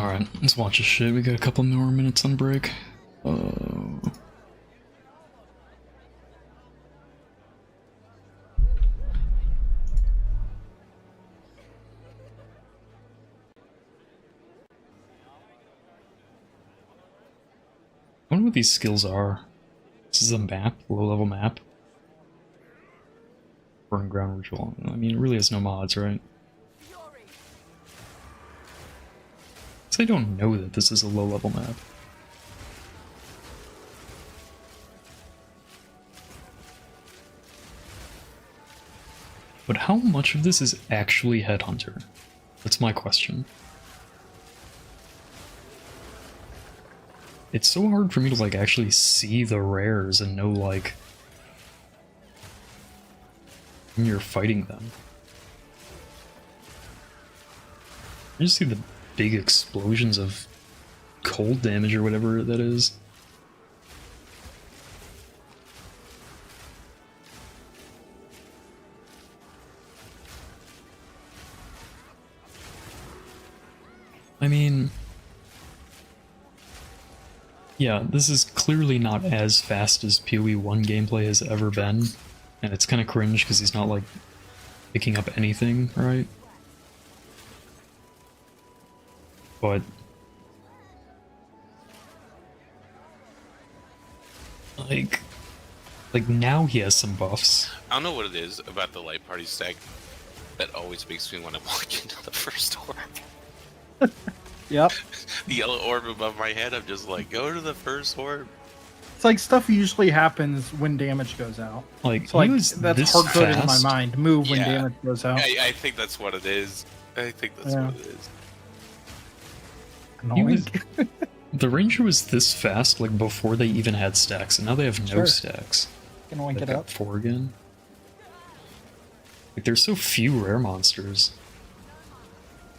Alright, let's watch this shit. We got a couple more minutes on break. I wonder what these skills are. This is a map, low-level map. Burn ground ritual. I mean, it really has no mods, right? So I don't know that this is a low-level map. But how much of this is actually Headhunter? That's my question. It's so hard for me to, like, actually see the rares and know, like, when you're fighting them. I just see the big explosions of cold damage or whatever that is. I mean, yeah, this is clearly not as fast as PoE 1 gameplay has ever been, and it's kind of cringe because he's not, like, picking up anything, right? But like now he has some buffs. I don't know what it is about the light party stack that always makes me want to walk into the first orb. Yep. The yellow orb above my head, I'm just like, go to the first orb. It's like stuff usually happens when damage goes out. Like, So like he was that's this hard-coded in my fast. mind. Move when Yeah. damage goes out. I think that's what it is. I think that's Yeah. what it is. He Annoying. was, the ranger was this fast, like, before they even had stacks, and now they have no Sure. stacks. Can oink They've it got up. 4 again. Like, there's so few rare monsters.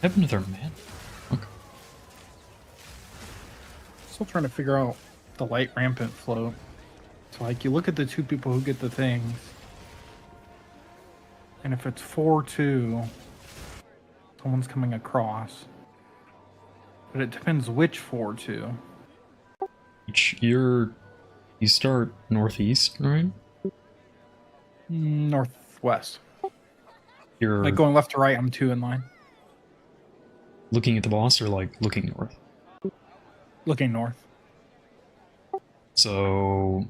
What happened to their mana? Okay. Still trying to figure out the light rampant flow. So like you look at the two people who get the things, and if it's 4-2, someone's coming across. But it depends which 4-2. You start northeast, right? Northwest. You're Like going left to right, I'm 2 in line. looking at the boss or, like, looking north? Looking north. So,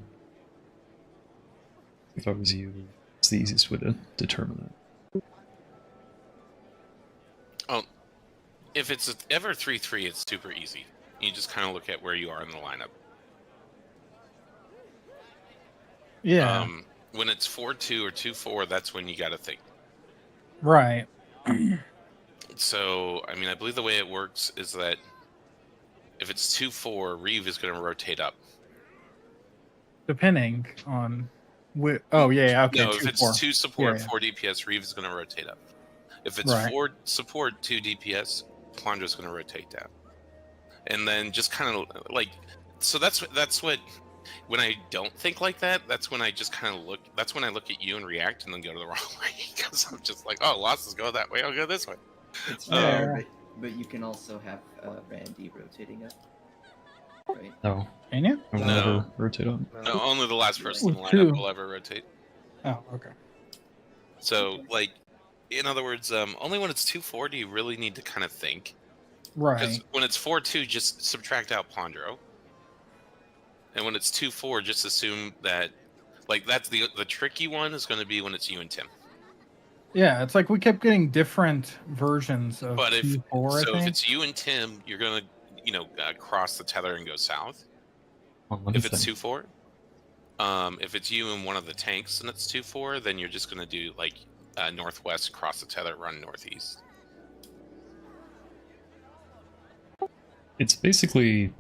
if I was you, it's the easiest way to determine that. Oh, if it's ever 3-3, it's super easy. You just kind of look at where you are in the lineup. Yeah. When it's 4-2 or 2-4, that's when you got to think. Right. So, I mean, I believe the way it works is that if it's 2-4, Reeve is going to rotate up. Depending on oh yeah, okay. No, if 2-4. it's 2 support, Yeah. 4 DPS, Reeve is going to rotate up. If it's Right. 4 support, 2 DPS, Plandra's going to rotate down. And then just kind of like, so that's what, when I don't think like that, that's when I just kind of look, that's when I look at you and react and then go to the wrong way. Because I'm just like, oh, losses go that way, I'll go this way. It's fair, but you can also have Randy rotating up, right? No, Can you? I will No. never rotate up. No, only the last person in the With lineup 2. will ever rotate. Oh, okay. So, like, in other words, only when it's 2-4 do you really need to kind of think. Right. Because when it's 4-2, just subtract out Pondro. And when it's 2-4, just assume that, like, that's the tricky one is going to be when it's you and Tim. Yeah, it's like we kept getting different versions of But if T4, I so, if think. it's you and Tim, you're going to, cross the tether and go south. Let me If it's think. 2-4. If it's you and one of the tanks and it's 2-4, then you're just going to do, like, northwest, cross the tether, run northeast. It's basically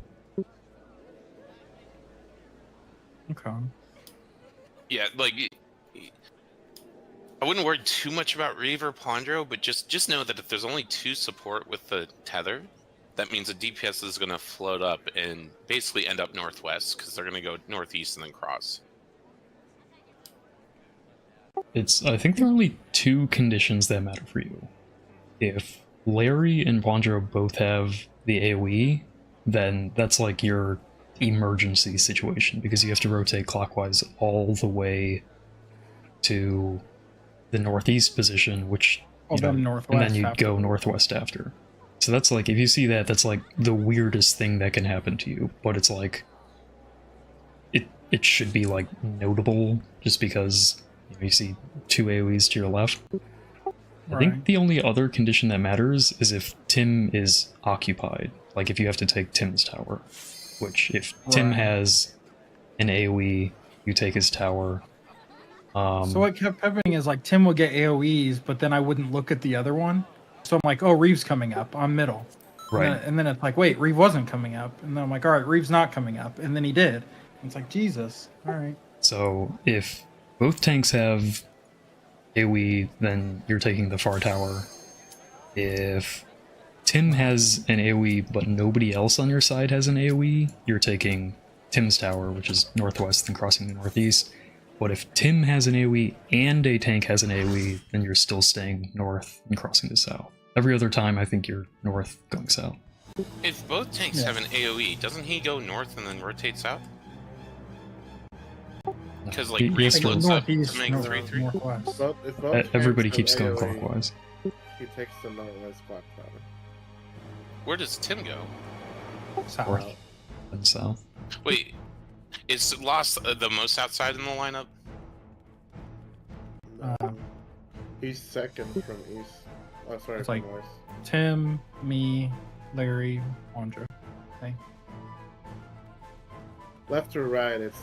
Okay. Yeah, like, I wouldn't worry too much about Reeve or Pondro, but just know that if there's only 2 support with the tether, that means the DPS is going to float up and basically end up northwest, because they're going to go northeast and then cross. I think there are only 2 conditions that matter for you. If Larry and Pondro both have the AoE, then that's like your emergency situation because you have to rotate clockwise all the way to the northeast position, which Well, then and northwest then you after. go northwest after. So that's like, if you see that, that's like the weirdest thing that can happen to you, but it's like it should be like notable just because you see 2 AoEs to your left. I think the only other condition that matters is if Tim is occupied. Like if you have to take Tim's tower, which if Tim has an AoE, you take his tower. So what kept happening is like Tim would get AoEs, but then I wouldn't look at the other one. So I'm like, oh, Reeve's coming up. I'm middle. Right. And then it's like, wait, Reeve wasn't coming up. And then I'm like, all right, Reeve's not coming up. And then he did. And it's like, Jesus. All right. So if both tanks have AoE, then you're taking the far tower. If Tim has an AoE, but nobody else on your side has an AoE, you're taking Tim's tower, which is northwest and crossing the northeast. But if Tim has an AoE and a tank has an AoE, then you're still staying north and crossing to south. Every other time, I think you're north going south. If both tanks have an AoE, doesn't he go north and then rotate south? Because like Reeve splits up to make 3-3. Northwest. If both Everybody tanks keeps have going AoE, clockwise. He takes the northwest clock tower. Where does Tim go? South. North and south. Wait, is Lost the most outside in the lineup? He's second from east. Oh, sorry, It's from like- west. Tim, me, Larry, Andrew. Okay. Left or right, it's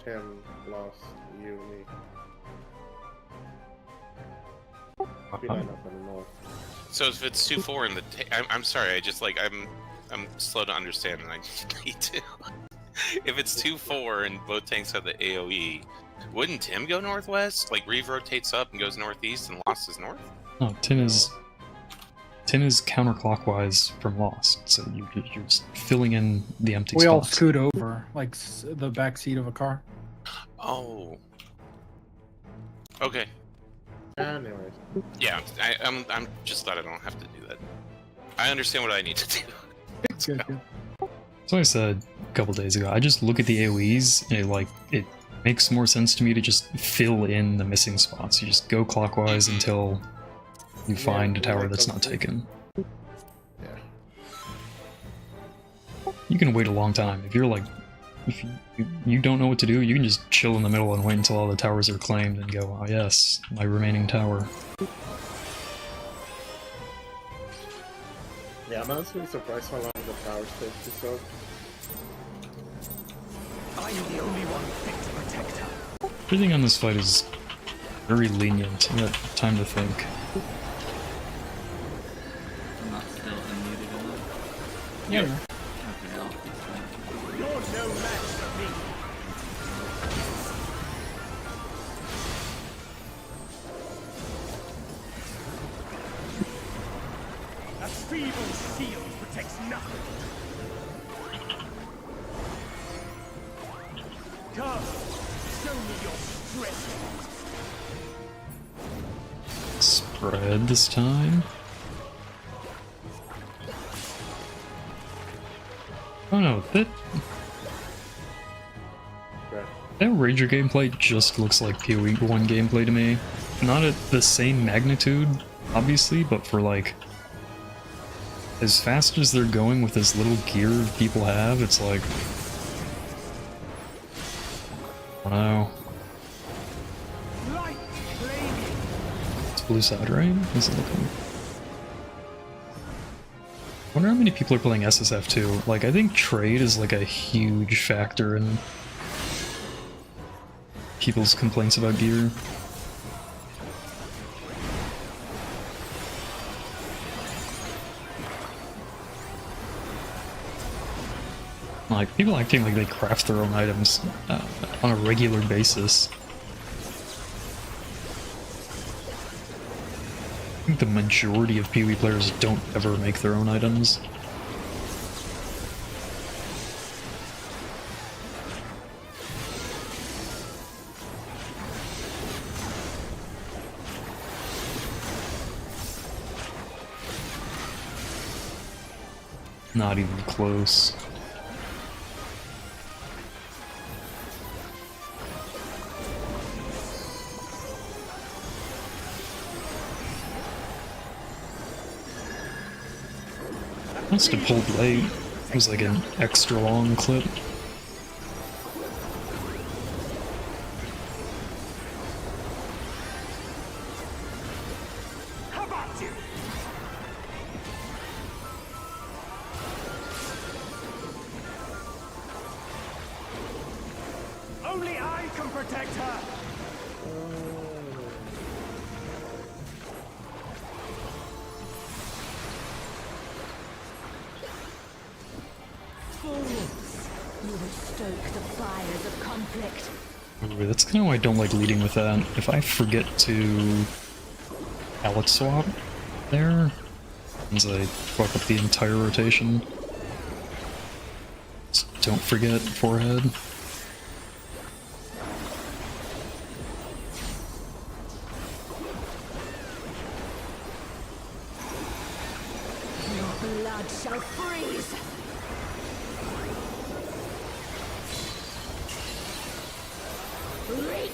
Tim, Lost, you, me. We line up in the north. So if it's 2-4 in the, I'm sorry, I just like I'm slow to understand, and I need to. If it's 2-4 and both tanks have the AOE, wouldn't Tim go northwest? Like Reeve rotates up and goes northeast, and Lost is north. No, Tim is counterclockwise from Lost, so you're just filling in the empty We all spots. scoot over, like the back seat of a car. Oh. Okay. Anyways. Yeah, I'm just glad I don't have to do that. I understand what I need to do. Good. So I said a couple days ago, I just look at the AoEs and it makes more sense to me to just fill in the missing spots. You just go clockwise until you find a tower that's not taken. Yeah. You can wait a long time. If you're like, if you don't know what to do, you can just chill in the middle and wait until all the towers are claimed and go, oh yes, my remaining tower. Yeah, I'm honestly surprised how long the towers take to sell. I'm the only one fit to protect her. Everything on this fight is very lenient. I got time to think. I'm not still unmuted enough. Yeah. Okay, I'll fix that. You're no match for me. A feeble shield protects nothing. Come, show me your strength. Spread this time. Oh no, that Ranger gameplay just looks like PoE 1 gameplay to me. Not at the same magnitude, obviously, but for like as fast as they're going with this little gear people have, it's like I don't know. Light flaming. It's blue side, right? How's it looking? Wonder how many people are playing SSF too. Like, I think trade is like a huge factor in people's complaints about gear. Like, people acting like they craft their own items on a regular basis. I think the majority of PoE players don't ever make their own items. Not even close. Must have pulled late. It was like an extra long clip. How about you? Only I can protect her. Fools! You would stoke the fires of conflict. Ooh, that's kind of why I don't like leading with that. If I forget to palette swap there, means I fuck up the entire rotation. Just don't forget forehead. Your blood shall freeze! Reap!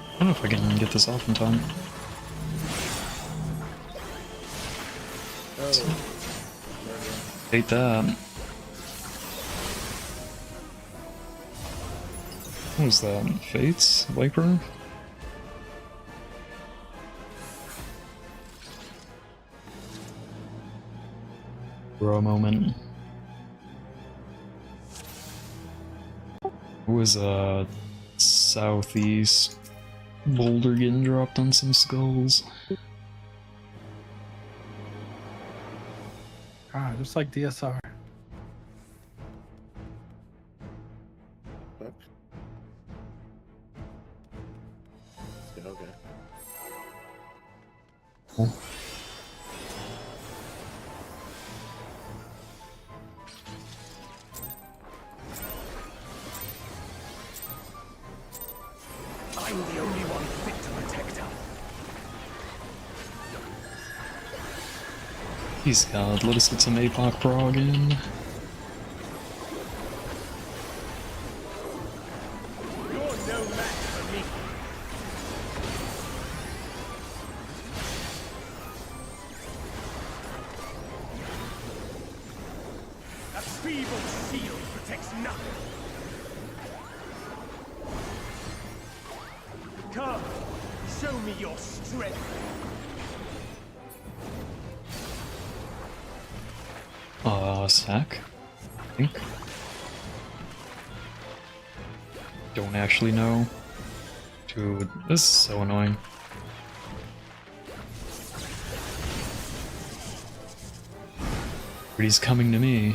I don't know if I can get this off in time. Oh. Hate that. What was that? Fates? Viper? Bro moment. It was southeast boulder getting dropped on some skulls. Ah, just like DSR. Fuck. Yeah, okay. Cool. I'm the only one fit to protect her. Please God, let us get some APOC prog in. You're no match for me. A feeble shield protects nothing. Come, show me your strength. Sack? I think. Don't actually know. Dude, this is so annoying. But he's coming to me.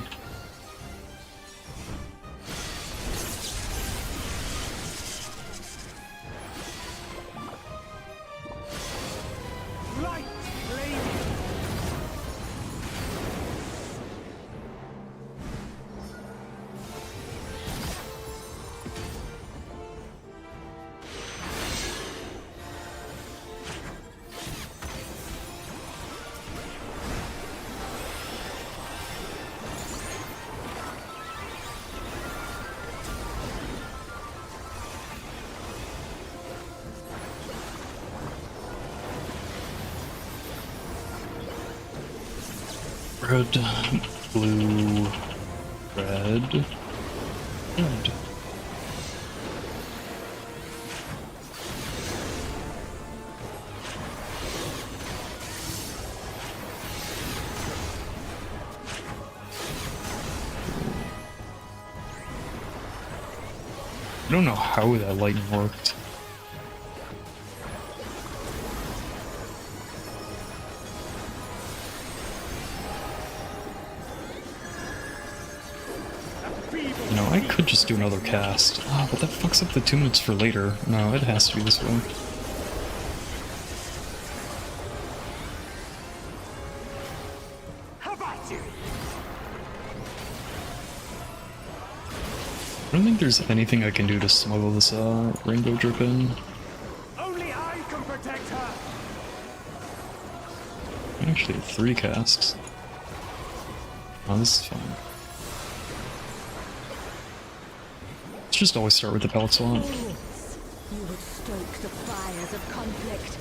Light flame. Red, blue, red, red. I don't know how that lightning worked. You know, I could just do another cast. Ah, but that fucks up the 2 minutes for later. No, it has to be this way. How about you? I don't think there's anything I can do to smuggle this rainbow drip in. Only I can protect her. actually have 3 casks. Oh, this is fine. Let's just always start with the pellet swap. You would stoke the fires of conflict.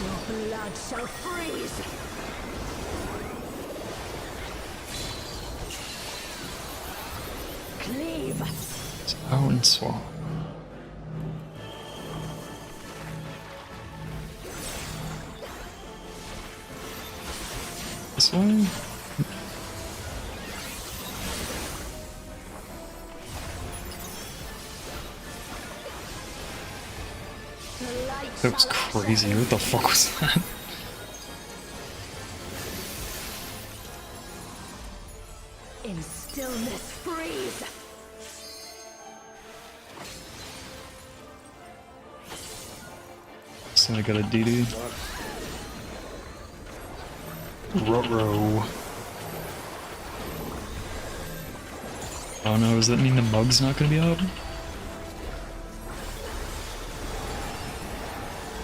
Your blood shall freeze. Cleave. Out and swap. This way? The light That was shall crazy. What the fuck was that? in stillness freeze. So I got a DD. Ruh-roh. Oh no, does that mean the mug's not gonna be out?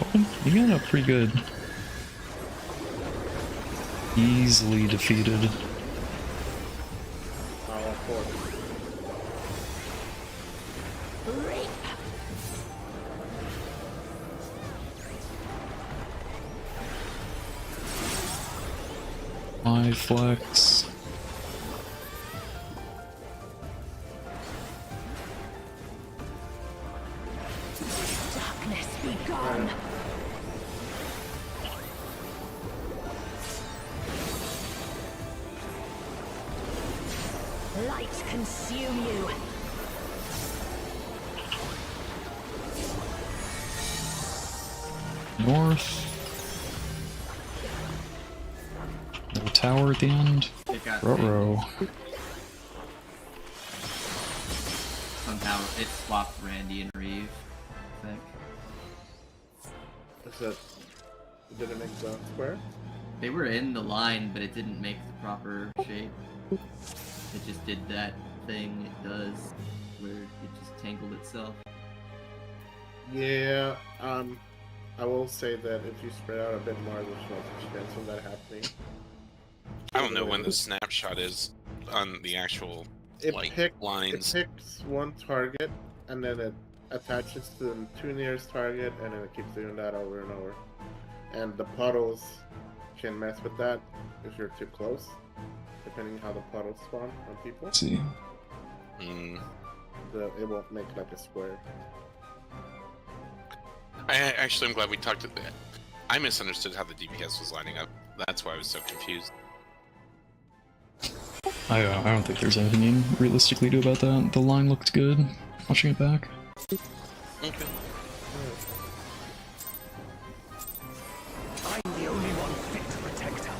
Oh, you got up pretty good. Easily defeated. Of course. Reap. My flex. Darkness be gone. Light consume you. North. No tower at the end. It got Ruh-roh. somehow it swapped Randy and Reeve, I think. Is that? Did it make the square? They were in the line, but it didn't make the proper shape. It just did that thing it does, where it just tangled itself. Yeah. I will say that if you spread out a bit more, there's less chance of that happening. I don't know when the snapshot is on the actual It like lines. It picks one target, and then it attaches to the 2 nearest target, and then it keeps doing that over and over. And the puddles can mess with that if you're too close, depending how the puddles spawn on people. Let's see. Mm. It won't make like a square. Actually, I'm glad we talked about that. I misunderstood how the DPS was lining up. That's why I was so confused. I don't think there's anything you can realistically do about that. The line looked good. Watching it back. Okay. I'm the only one fit to protect her.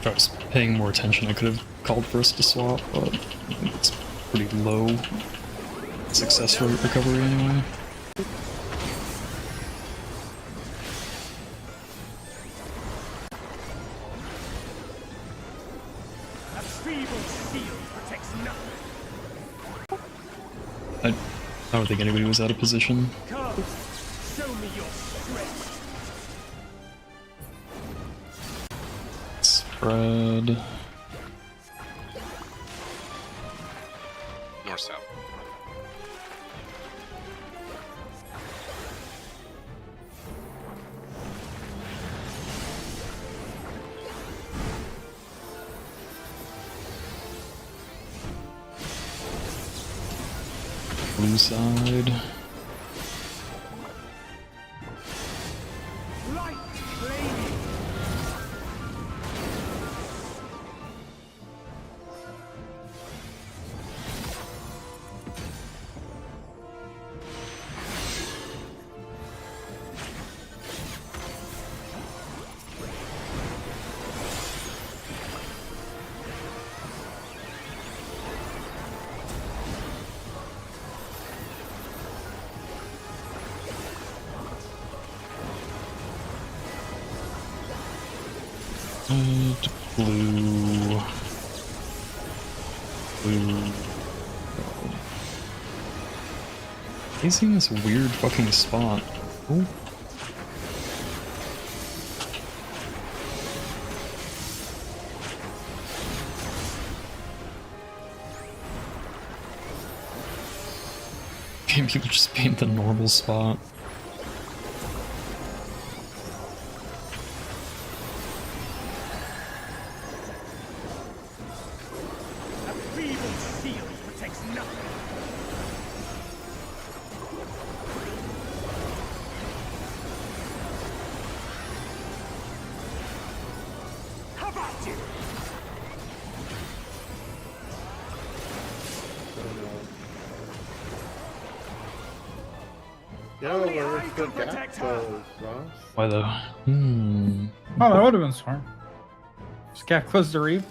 If I was paying more attention, I could have called for us to swap, but it's pretty low success rate recovery anyway. A feeble shield protects nothing. I don't think anybody was out of position. Come, show me your strength. Spread. North south. Blue side. Light flaming. Red, blue, blue. He's in this weird fucking spot. Oh. Can't people just paint the normal spot? A feeble shield protects nothing. How about you? Yo, Only where I is the can protect her. goes, Ross? Why though? Hmm. Oh, that would have been smart. Just got close to Reeve.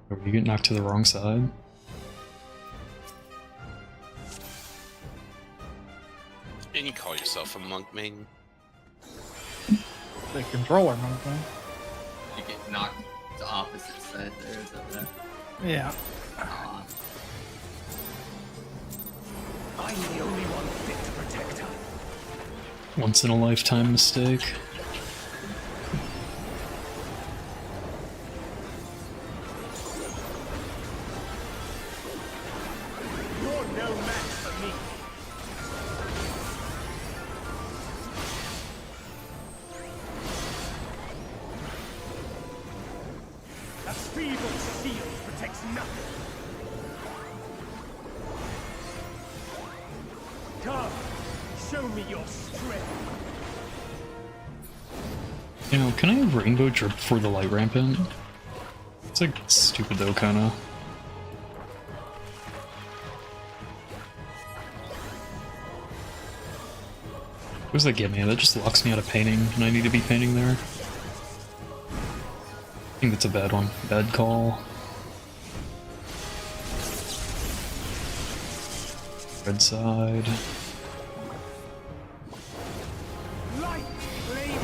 Or you get knocked to the wrong side? And you call yourself a monk main? The controller, man. You get knocked to opposite side there, is that that? Yeah. Aw. I'm the only one fit to protect her. Once in a lifetime mistake. You're no match for me. A feeble shield protects nothing. Come, show me your strength. You know, can I rainbow drip before the light rampant? It's like stupid though, kinda. What does that get me? That just locks me out of painting, and I need to be painting there. I think that's a bad one. Bad call. Red side. Light radiant.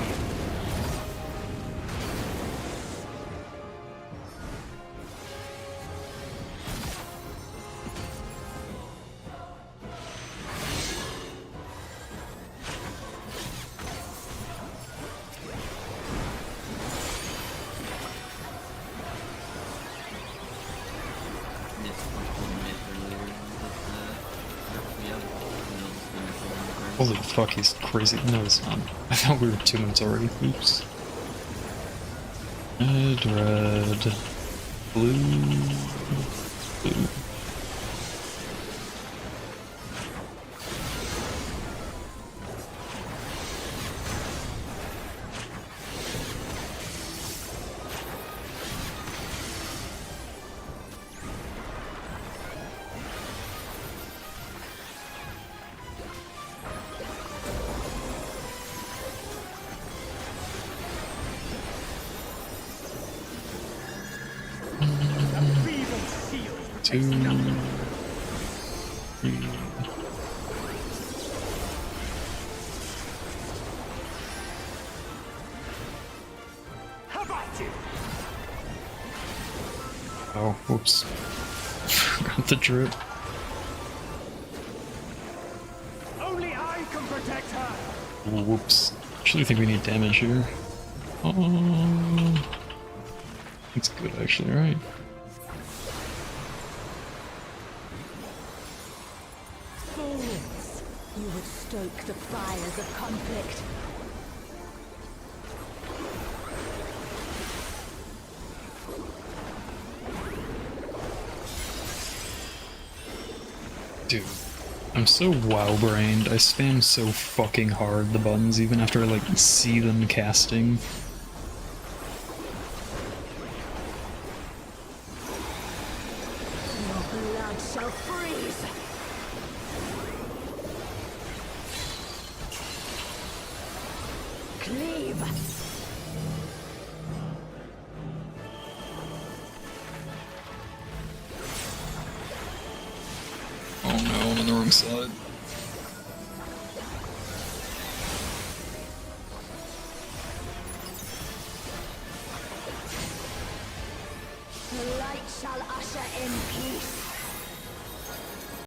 Missed one minute earlier with yeah, Holy fuck, he's crazy. No, it's not. I thought we were 2 minutes already. Oops. Red, blue, blue. A feeble shield protects 2, nothing. 3. How about you? Oh, whoops. Forgot the drip. Only I can protect her. Whoops. Actually think we need damage here. Oh, it's good actually, right? Souls, you would stoke the fires of conflict. Dude, I'm so wow-brained. I spam so fucking hard the buttons even after I like see them casting. Your blood shall freeze. Cleave. Oh no, I'm on the wrong side. The light shall